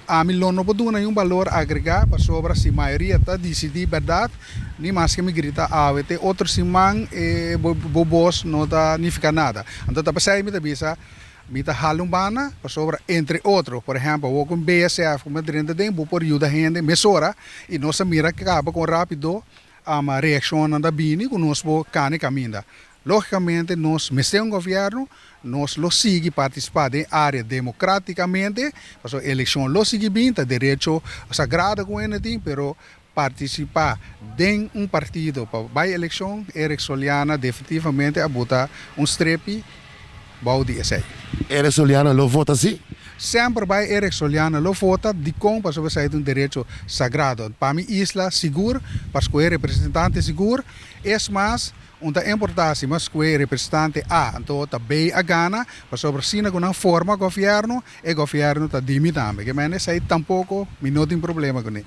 A mim não pode um valor agregado para sobre se a maioria está decidir verdade, nem mais que me grita te outro simang bobos não tá nem fica nada. Então tá passando me bisa mita halumbana para sobre entre outros, por exemplo, o com BSF como dentro de tempo por ajuda gente mesora e nossa mira que acaba com rápido a reação da bini com nós bo cane caminha. Logicamente, nós, mesmo governo, nós lo sigue participar da área democraticamente, porque a eleição lo sigue bem, está direito sagrado com ele, pero participar de partido para a eleição, Eric Soliana definitivamente a botar strepe, baudi esse. Eric Soliana lo vota assim? Sempre vai Eric Soliana lo vota de com para você ter direito sagrado. Para mim, isla seguro, para que o representante seguro, é mais uma importância, mas que o representante então está bem a gana, para sobre sina com uma forma governo, e governo está dimitando, que mas aí tampouco, não tem problema com ele.